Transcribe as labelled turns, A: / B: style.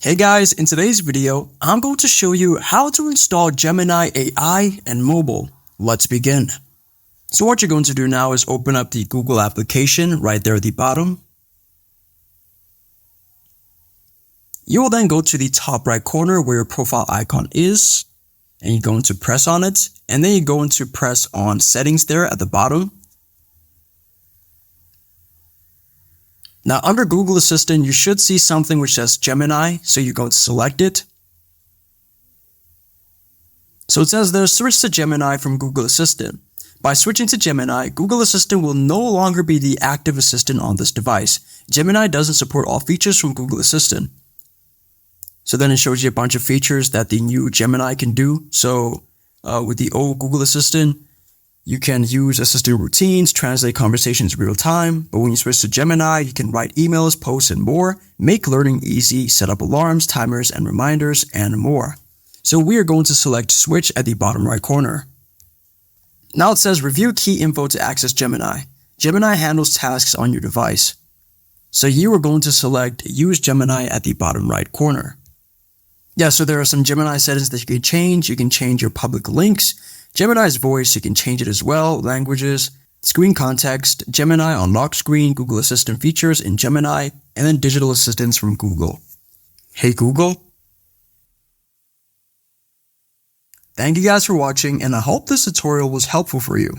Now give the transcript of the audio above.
A: Hey guys, in today's video, I'm going to show you how to install Gemini AI and mobile. Let's begin. So what you're going to do now is open up the Google application right there at the bottom. You will then go to the top right corner where your profile icon is, and you're going to press on it, and then you're going to press on settings there at the bottom. Now under Google Assistant, you should see something which says Gemini, so you're going to select it. So it says there, switch to Gemini from Google Assistant. By switching to Gemini, Google Assistant will no longer be the active assistant on this device. Gemini doesn't support all features from Google Assistant. So then it shows you a bunch of features that the new Gemini can do. So with the old Google Assistant, you can use assistant routines, translate conversations real time. But when you switch to Gemini, you can write emails, posts, and more, make learning easy, set up alarms, timers, and reminders, and more. So we are going to select switch at the bottom right corner. Now it says review key info to access Gemini. Gemini handles tasks on your device. So you are going to select use Gemini at the bottom right corner. Yeah, so there are some Gemini settings that you can change. You can change your public links. Gemini's voice, you can change it as well. Languages, screen context, Gemini on lock screen, Google Assistant features in Gemini, and then digital assistants from Google. Hey Google. Thank you guys for watching, and I hope this tutorial was helpful for you.